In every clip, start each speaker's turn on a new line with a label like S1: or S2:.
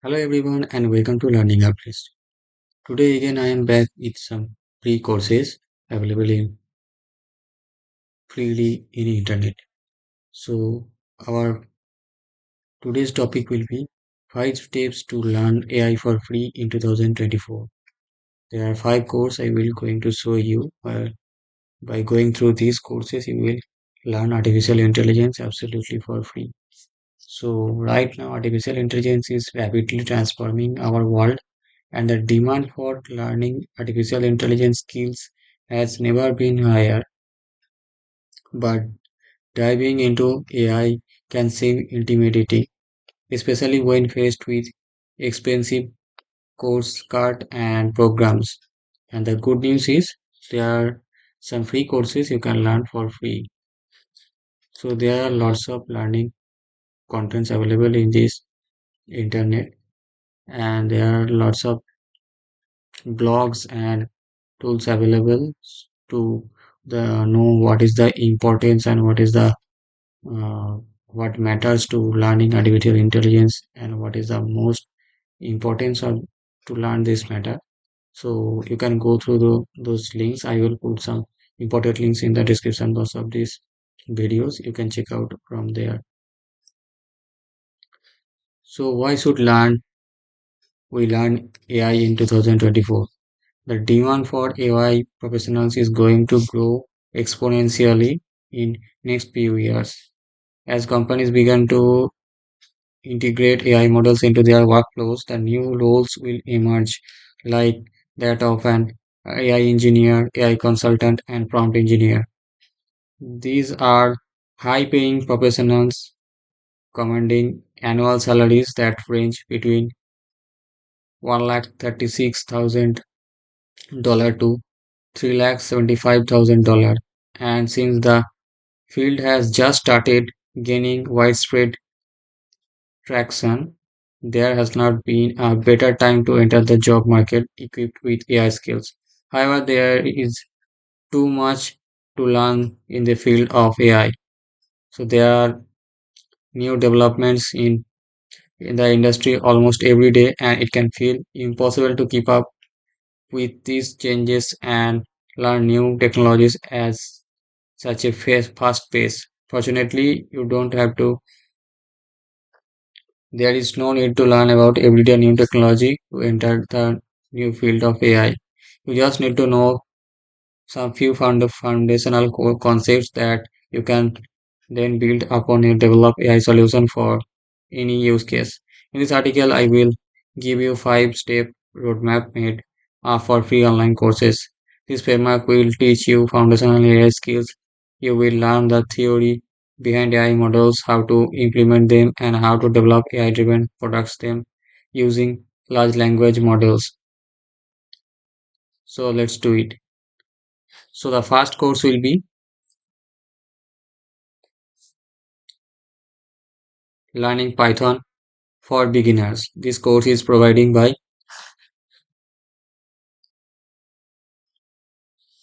S1: Hello everyone and welcome to Learning Updates. Today again I am back with some free courses available in freely in internet. So our today's topic will be 5 steps to learn AI for free in 2024. There are 5 courses I will going to show you. By going through these courses you will learn artificial intelligence absolutely for free. So right now artificial intelligence is rapidly transforming our world and the demand for learning artificial intelligence skills has never been higher. But diving into AI can seem intimidating, especially when faced with expensive course card and programs. And the good news is there are some free courses you can learn for free. So there are lots of learning contents available in this internet, and there are lots of blogs and tools available to know what is the importance and what is the uh, what matters to learning artificial intelligence and what is the most importance of to learn this matter. So you can go through those links. I will put some important links in the description box of these videos. You can check out from there. So why should learn we learn AI in 2024? The demand for AI professionals is going to grow exponentially in next few years. As companies begin to integrate AI models into their workflows, the new roles will emerge, like that of an AI engineer, AI consultant, and prompt engineer. These are high paying professionals commanding annual salaries that range between $1,36,000 to $3,75,000. And since the field has just started gaining widespread traction, there has not been a better time to enter the job market equipped with AI skills. However, there is too much to learn in the field of AI. So there are new developments in the industry almost every day, and it can feel impossible to keep up with these changes and learn new technologies as such a fast pace. Fortunately, you don't have to. There is no need to learn about everyday new technology to enter the new field of AI. You just need to know some few foundational core concepts that you can then build upon and develop AI solution for any use case. In this article, I will give you 5 step roadmap made for free online courses. This framework will teach you foundational AI skills. You will learn the theory behind AI models, how to implement them, and how to develop AI-driven products them using large language models. So let's do it. So the first course will be Learning Python for beginners. This course is provided by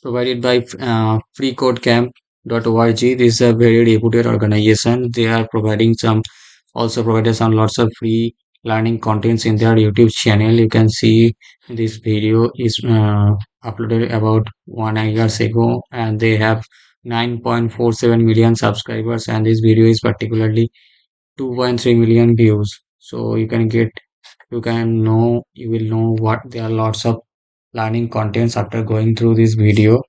S1: freecodecamp.org. This is a very reputed organization. They are providing some also provided some lots of free learning contents in their YouTube channel. You can see this video is uploaded about 1 years ago, and they have 9.47 million subscribers, and this video is particularly 2.3 million views. So you will know what there are lots of learning contents after going through this video.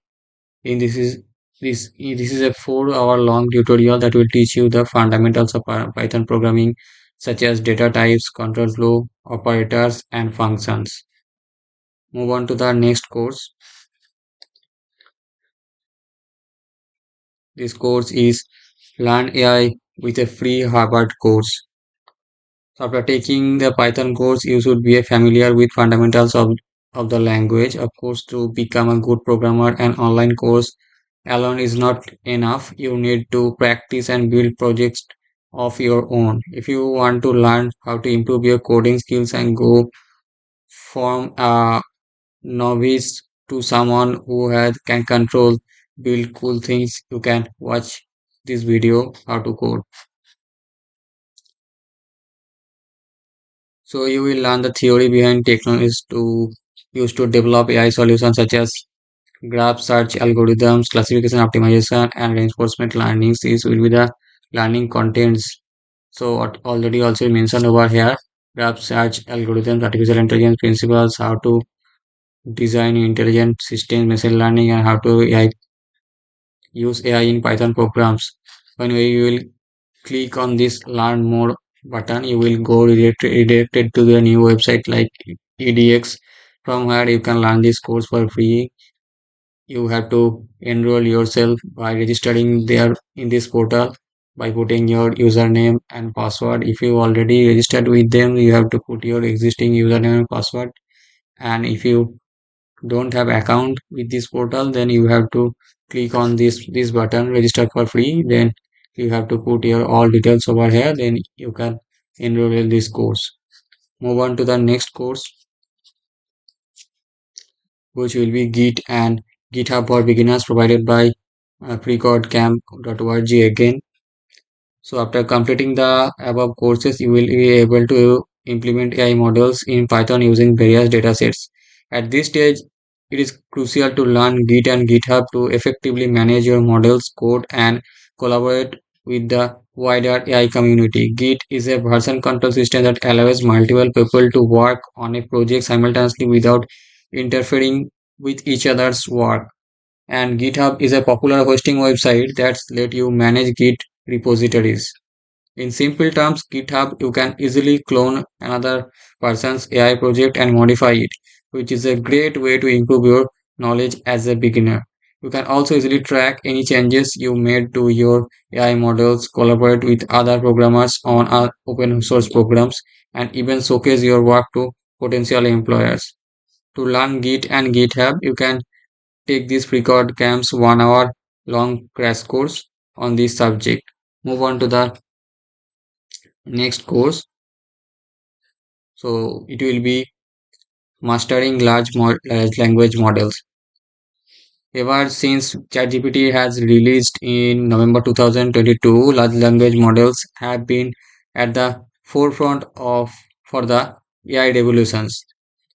S1: In this is a 4 hour long tutorial that will teach you the fundamentals of Python programming, such as data types, control flow, operators, and functions. Move on to the next course. This course is Learn AI with a free Harvard course. So after taking the Python course, you should be familiar with fundamentals of the language. Of course, to become a good programmer, an online course alone is not enough. You need to practice and build projects of your own. If you want to learn how to improve your coding skills and go from a novice to someone who can control, build cool things, you can watch this video how to code. So you will learn the theory behind technologies to use to develop AI solutions such as graph search algorithms, classification optimization, and reinforcement learning. These will be the learning contents. So what already also mentioned over here, graph search algorithms, artificial intelligence principles, how to design intelligent systems, machine learning, and how to use AI in Python programs. When you will click on this learn more button, you will go redirected to the new website like edx, from where you can learn this course for free. You have to enroll yourself by registering there in this portal by putting your username and password. If you already registered with them, you have to put your existing username and password. And if you don't have account with this portal, then you have to click on this button register for free. Then you have to put your all details over here, then you can enroll in this course. Move on to the next course, which will be Git and GitHub for beginners, provided by precodecamp.org again. So after completing the above courses, you will be able to implement AI models in Python using various datasets. At this stage, it is crucial to learn Git and GitHub to effectively manage your models, code, and collaborate with the wider AI community. Git is a version control system that allows multiple people to work on a project simultaneously without interfering with each other's work. And GitHub is a popular hosting website that lets you manage Git repositories. In simple terms, GitHub you can easily clone another person's AI project and modify it, which is a great way to improve your knowledge as a beginner. You can also easily track any changes you made to your AI models, collaborate with other programmers on open source programs, and even showcase your work to potential employers. To learn Git and GitHub, you can take this record camps 1 hour long crash course on this subject. Move on to the next course. So it will be mastering large language models. Ever since ChatGPT has released in November 2022, large language models have been at the forefront of for the AI revolutions.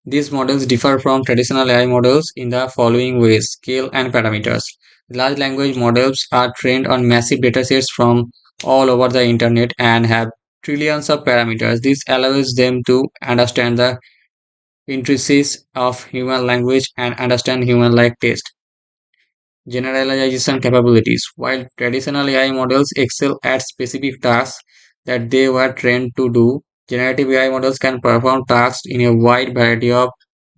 S1: These models differ from traditional AI models in the following ways: scale and parameters. Large language models are trained on massive datasets from all over the internet and have trillions of parameters. This allows them to understand the intricacies of human language and understand human-like taste. Generalization capabilities. While traditional AI models excel at specific tasks that they were trained to do, generative AI models can perform tasks in a wide variety of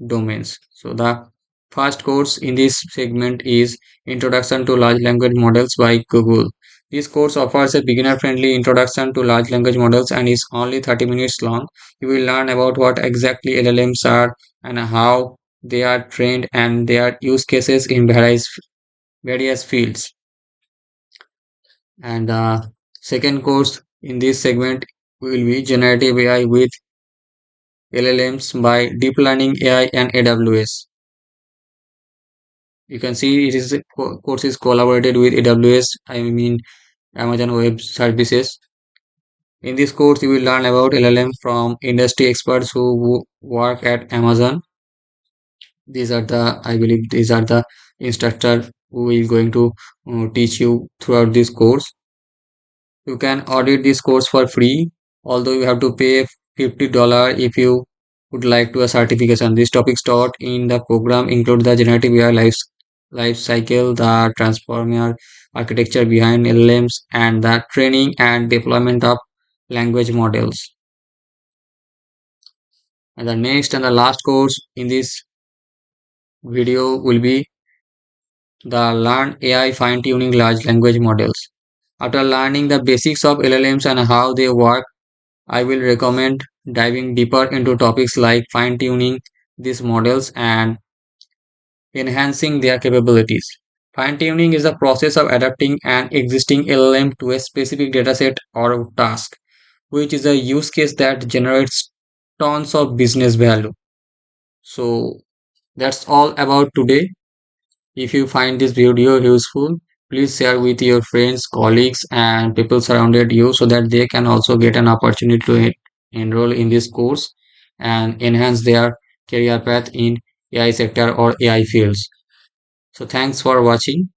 S1: domains. So, the first course in this segment is Introduction to Large Language Models by Google. This course offers a beginner friendly introduction to large language models and is only 30 minutes long. You will learn about what exactly LLMs are and how they are trained and their use cases in various fields. And the second course in this segment will be Generative AI with LLMs by Deep Learning AI and AWS. You can see it is a course is collaborated with AWS, I mean Amazon Web Services. In this course, you will learn about LLM from industry experts who work at Amazon. These are the, I believe, these are the instructor who is going to teach you throughout this course. You can audit this course for free, although you have to pay $50 if you would like to a certification. These topics taught in the program include the generative AI life cycle, the transformer architecture behind LLMs, and the training and deployment of language models. And the next and the last course in this video will be the Learn AI Fine-Tuning Large Language Models. After learning the basics of LLMs and how they work, I will recommend diving deeper into topics like fine-tuning these models and enhancing their capabilities. Fine-tuning is the process of adapting an existing LLM to a specific dataset or task, which is a use case that generates tons of business value. So that's all about today. If you find this video useful, please share with your friends, colleagues, and people surrounded you so that they can also get an opportunity to enroll in this course. and enhance their career path in AI sector or AI fields. So thanks for watching.